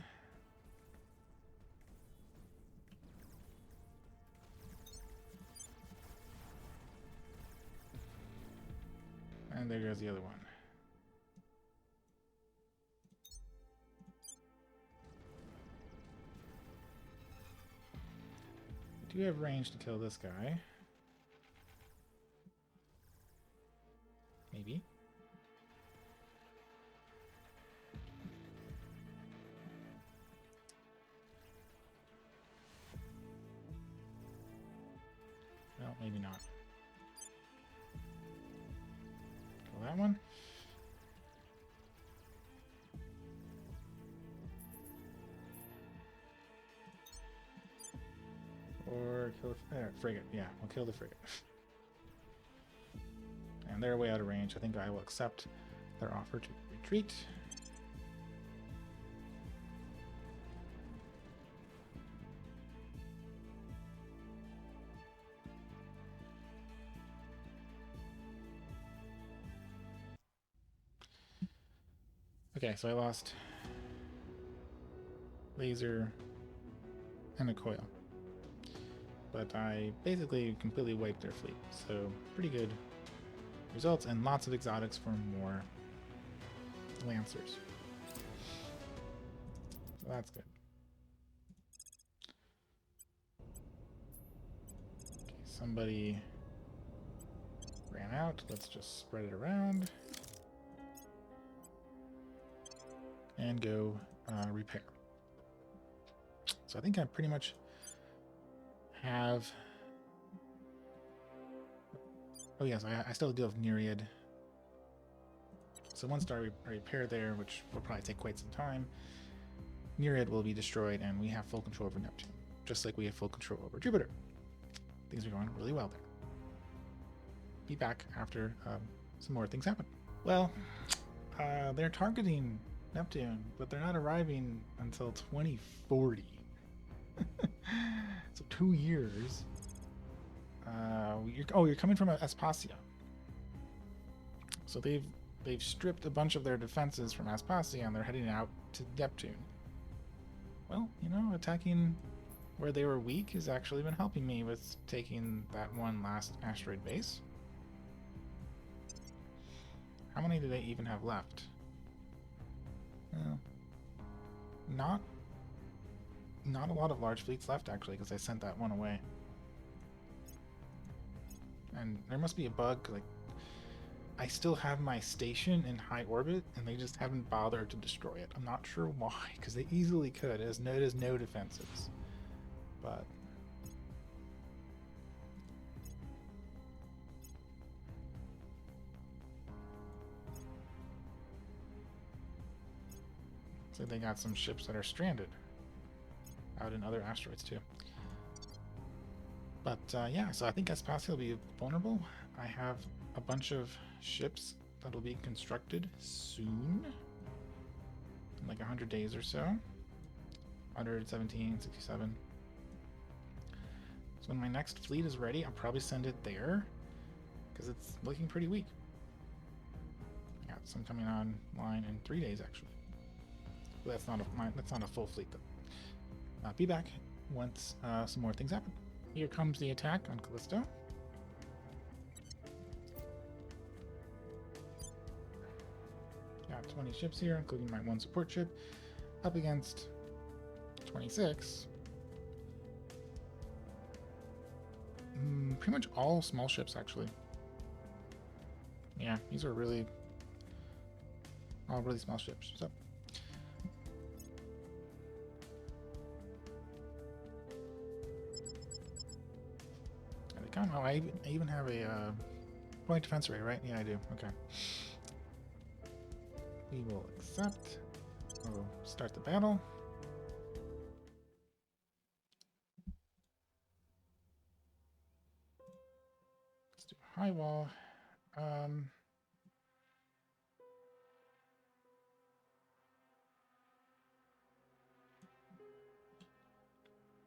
And there goes the other one. We do have range to kill this guy. Maybe. Well, maybe not. Kill that one. Or kill the frigate. Yeah, we'll kill the frigate. And they're way out of range. I think I will accept their offer to retreat. Okay, so I lost laser and a coil. But I basically completely wiped their fleet, so pretty good results and lots of exotics for more Lancers. So that's good. Okay, somebody ran out. Let's just spread it around. And go repair. So I think I pretty much have... Oh yes, I still do have Nereid. So once I repair there, which will probably take quite some time, Nereid will be destroyed and we have full control over Neptune. Just like we have full control over Jupiter. Things are going really well there. Be back after some more things happen. Well, they're targeting Neptune, but they're not arriving until 2040. So 2 years. You're coming from Aspasia. So they've stripped a bunch of their defenses from Aspasia and they're heading out to Neptune. Well, you know, attacking where they were weak has actually been helping me with taking that one last asteroid base. How many do they even have left? Not a lot of large fleets left, actually, because I sent that one away. And there must be a bug, like, I still have my station in high orbit, and they just haven't bothered to destroy it. I'm not sure why, because they easily could. It has no defenses. But... so they got some ships that are stranded out in other asteroids too. But yeah, so I think Aspasia will be vulnerable. I have a bunch of ships that'll be constructed soon, in like 100 days or so. 117, 67. So when my next fleet is ready, I'll probably send it there because it's looking pretty weak. I got some coming online in 3 days actually. But that's not a full fleet though. Be back once some more things happen. Here comes the attack on Callisto. Got 20 ships here, including my one support ship, up against 26. Pretty much all small ships, actually. Yeah, these are really all really small ships. So. Oh, I even have a point defense array, right? Yeah, I do. Okay. We will accept. We'll start the battle. Let's do a high wall.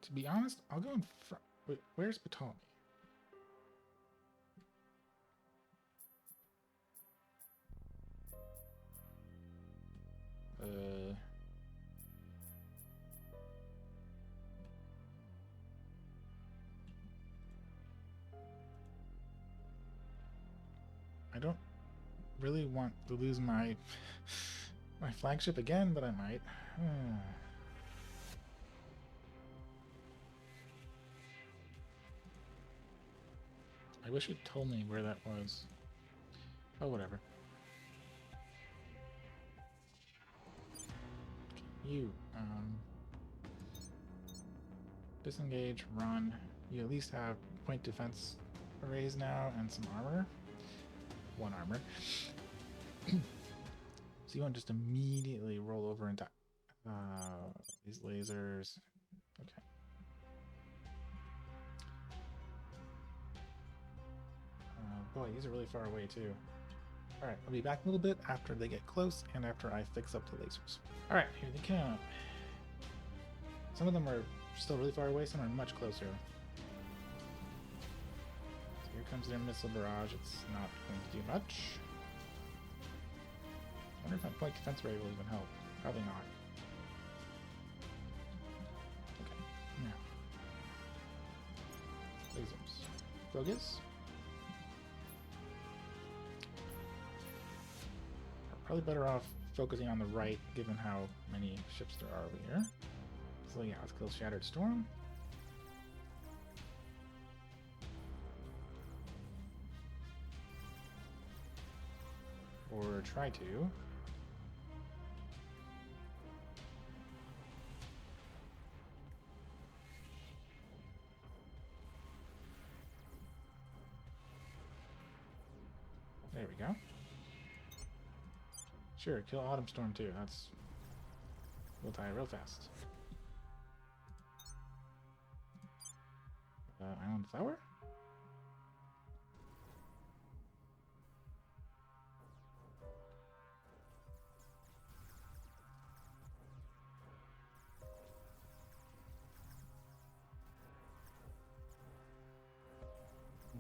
To be honest, I'll go in front. Wait, where's Ptolemy? I don't really want to lose my flagship again, but I might. I wish it told me where that was. Oh, whatever. You, disengage, run. You at least have point defense arrays now and some armor. 1 armor. So you want to just immediately roll over and die. These lasers. Okay. Boy, these are really far away too. Alright, I'll be back a little bit after they get close and after I fix up the lasers. Alright, here they come. Some of them are still really far away, some are much closer. So here comes their missile barrage. It's not going to do much. I wonder if my point defense array will even help. Probably not. Okay, now. Lasers. Focus. Probably better off focusing on the right, given how many ships there are over here. So yeah, let's kill Shattered Storm. try to. There we go. Sure, kill Autumn Storm too. That's... We'll die real fast. Island Flower?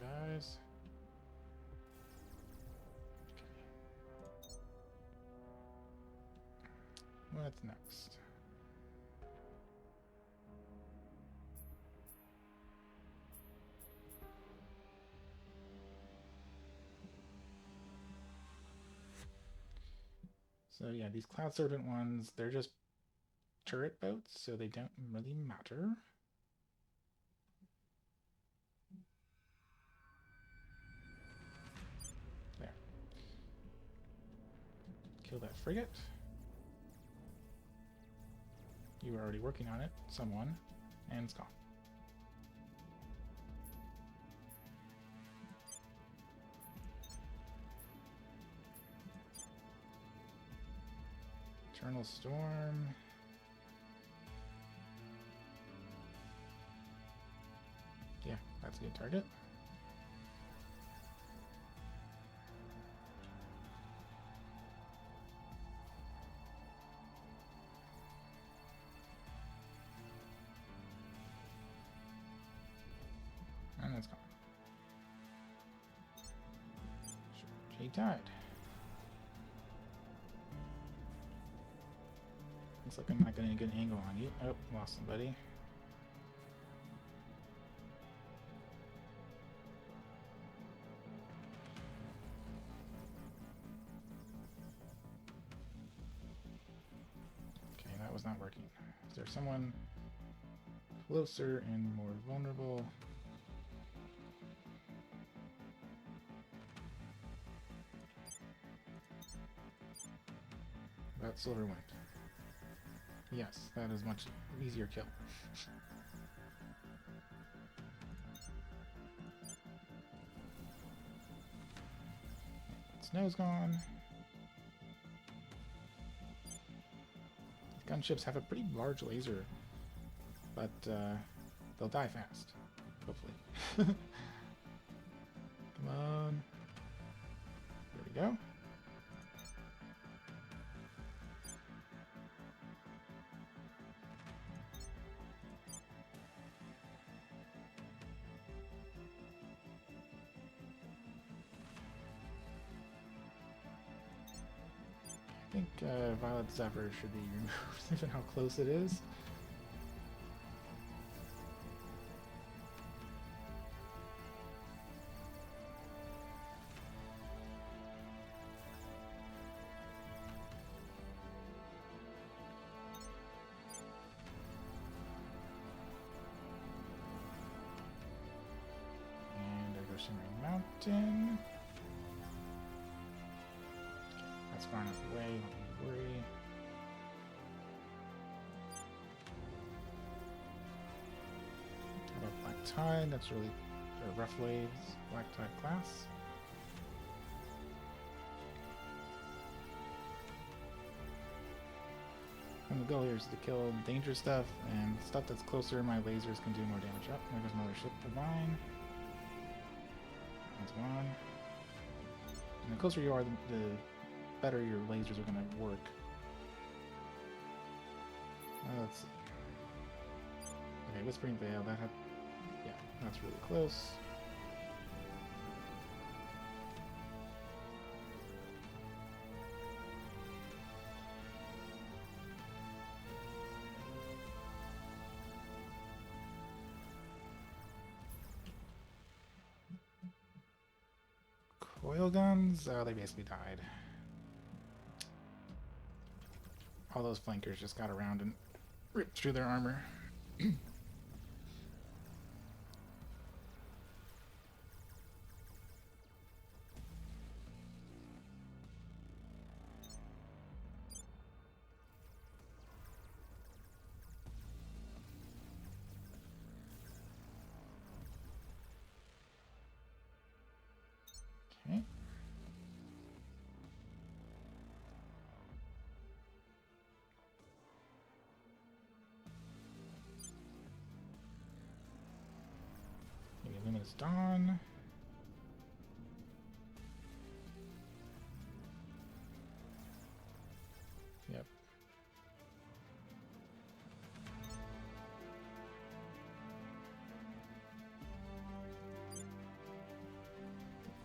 Guys. What's next? So yeah, these Cloud Serpent ones, they're just turret boats, so they don't really matter. There. Kill that frigate. You were already working on it, someone, and it's gone. Eternal Storm. Yeah, that's a good target. And that's gone. Sure, he died. Looks like I'm not getting a good angle on you. Oh, lost somebody. Okay, that was not working. Is there someone closer and more vulnerable? About Silverwind. Yes, that is much easier kill. Snow's gone. Gunships have a pretty large laser, but they'll die fast, hopefully. Come on. There we go. I think Violet Zephyr should be removed, given how close it is. And there goes Shimmering Mountain. That's far enough away, don't worry. How about Black Tide? That's really Rough Waves, Black Tide class. And the goal here is to kill dangerous stuff, and stuff that's closer, my lasers can do more damage. Oh, there goes another ship Divine. That's one. And the closer you are, the better your lasers are going to work. Let's see. Okay, Whispering Veil, yeah, that's really close. Coil guns? Oh, they basically died. All those flankers just got around and ripped through their armor. Luminous Dawn. Yep.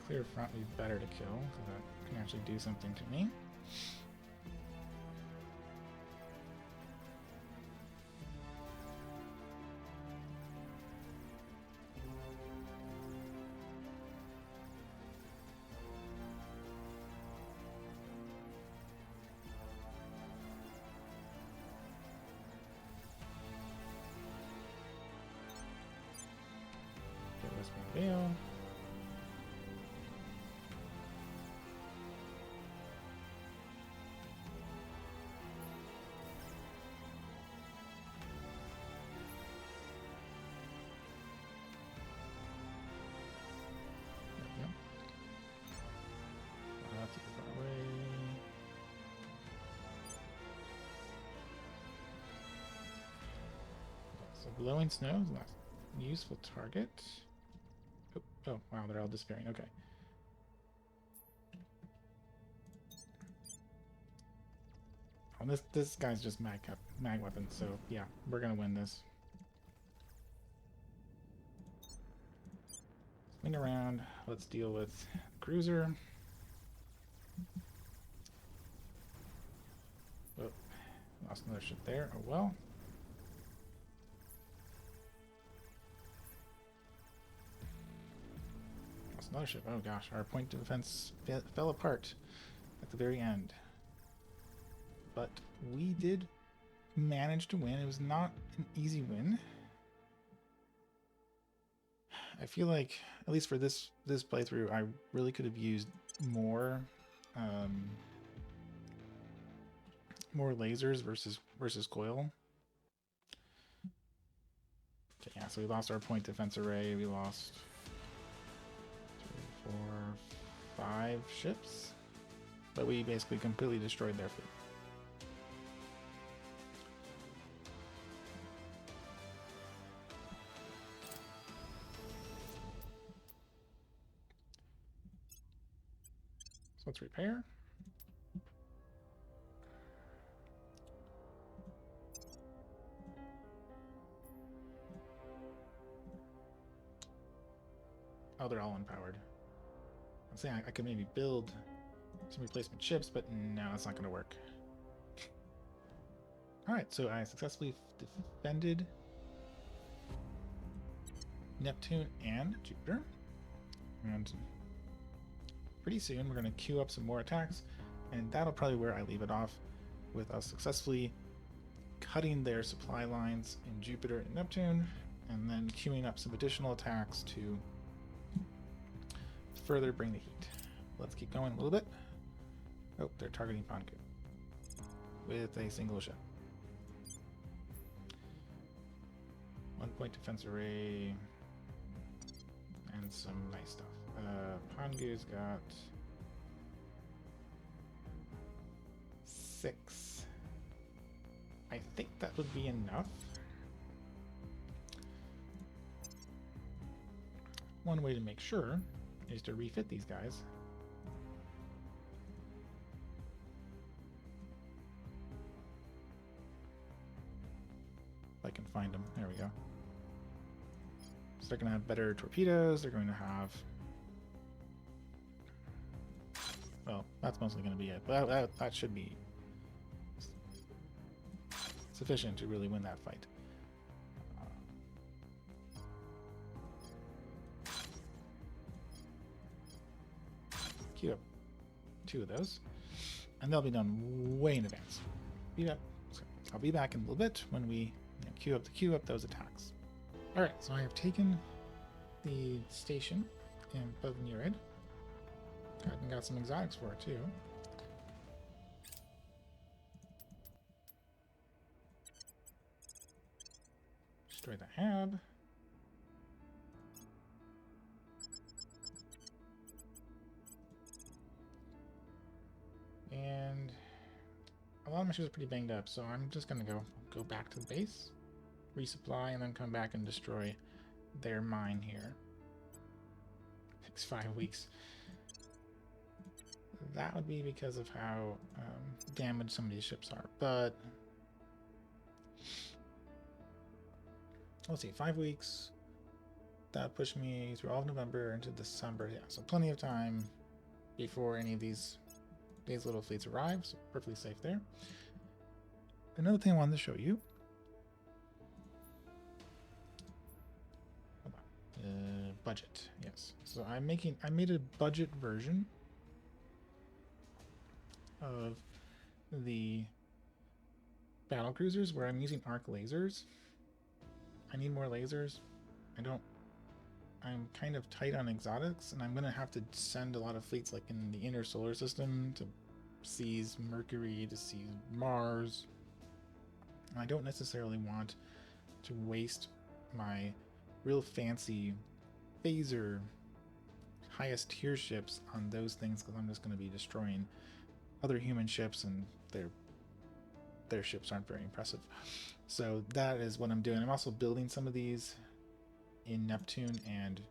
Clear front would be better to kill, because that can actually do something to me. Get this one veil. So glowing snow is the last useful target. Oh, wow, they're all disappearing. Okay. Oh, this guy's just mag weapon, so yeah, we're gonna win this. Swing around. Let's deal with cruiser. Oh, lost another ship there. Oh well. Lost another ship. Oh gosh, our point of defense fell apart at the very end. But we did manage to win. It was not an easy win. I feel like, at least for this playthrough, I really could have used more more lasers versus coil. Okay, yeah, so we lost our point defense array. We lost 3, 4, 5 ships, but we basically completely destroyed their fleet. So let's repair. Oh, they're all unpowered. I'm saying I could maybe build some replacement ships, but no, it's not going to work. Alright, so I successfully defended Neptune and Jupiter. And pretty soon we're going to queue up some more attacks, and that'll probably where I leave it off, with us successfully cutting their supply lines in Jupiter and Neptune, and then queuing up some additional attacks to further bring the heat. Let's keep going a little bit. Oh, they're targeting Panku with a single ship. 1 point defense array and some nice stuff. Pangu's got 6. I think that would be enough. One way to make sure is to refit these guys. If I can find them. There we go. So they're going to have better torpedoes. They're going to have... Well, that's mostly going to be it. But that should be sufficient to really win that fight. Queue up 2 of those, and they'll be done way in advance. I'll be back in a little bit when we queue up those attacks. All right, so I have taken the station in Bovnirid. Got some exotics for it too. Destroy the hab. And a lot of my ships are pretty banged up, so I'm just gonna go back to the base, resupply, and then come back and destroy their mine here. next 5 weeks. That would be because of how damaged some of these ships are. But let's see, 5 weeks. That pushed me through all of November into December. Yeah, so plenty of time before any of these little fleets arrive. So perfectly safe there. Another thing I wanted to show you. Budget, yes. So I made a budget version of the battle cruisers where I'm using arc lasers. I need more lasers. I'm kind of tight on exotics, and I'm gonna have to send a lot of fleets like in the inner solar system to seize Mercury, to seize Mars. And I don't necessarily want to waste my real fancy phaser highest tier ships on those things, because I'm just going to be destroying other human ships, and their ships aren't very impressive. So that is what I'm doing. I'm also building some of these in Neptune and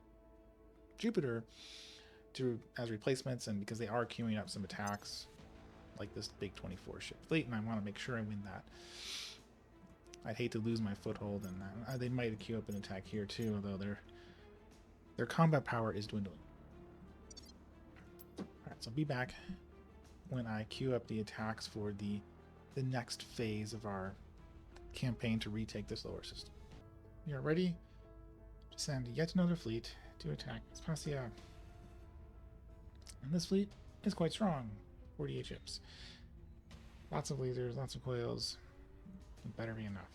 Jupiter as replacements, and because they are queuing up some attacks like this big 24 ship fleet, and I want to make sure I win that. I'd hate to lose my foothold, and they might queue up an attack here too, although their combat power is dwindling. Alright, so be back when I queue up the attacks for the next phase of our campaign to retake the solar system. We are ready to send yet another fleet to attack Aspasia. And this fleet is quite strong. 48 ships. Lots of lasers, lots of coils. It better be enough.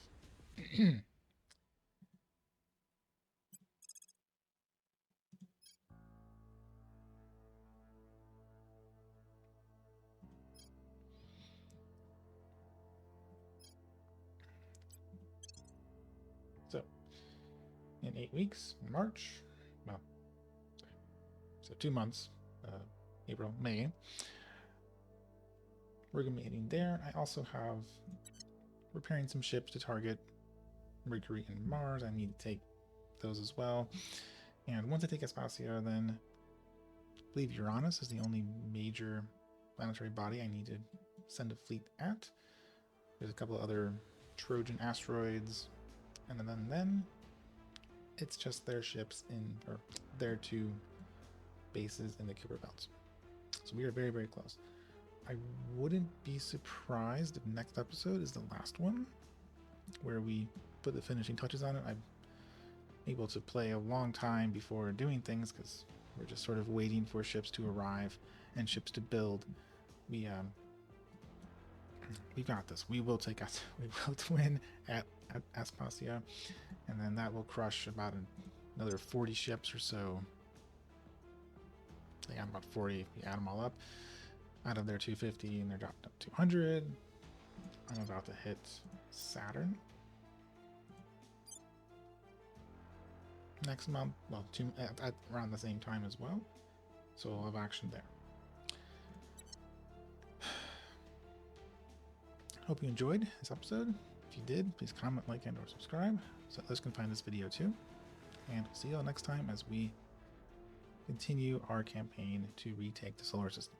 So, in 8 weeks, March, well, so 2 months, April, May, we're going to be hitting there. I also have repairing some ships to target Mercury and Mars. I need to take those as well. And once I take Aspasia, then I believe Uranus is the only major planetary body I need to send a fleet at. There's a couple of other Trojan asteroids, and then it's just their ships or their 2 bases in the Kuiper belts. So we are very, very close. I wouldn't be surprised if next episode is the last one, where we put the finishing touches on it. I'm able to play a long time before doing things, because we're just sort of waiting for ships to arrive and ships to build. We got this. We will take us. We will win at Aspasia, and then that will crush about another 40 ships or so. I think I'm about 40 if you add them all up. Out of their 250, and they're dropped up 200. I'm about to hit Saturn next month. Well, at around the same time as well. So we'll have action there. Hope you enjoyed this episode. If you did, please comment, like, and or subscribe so others can find this video too. And we'll see you all next time as we continue our campaign to retake the solar system.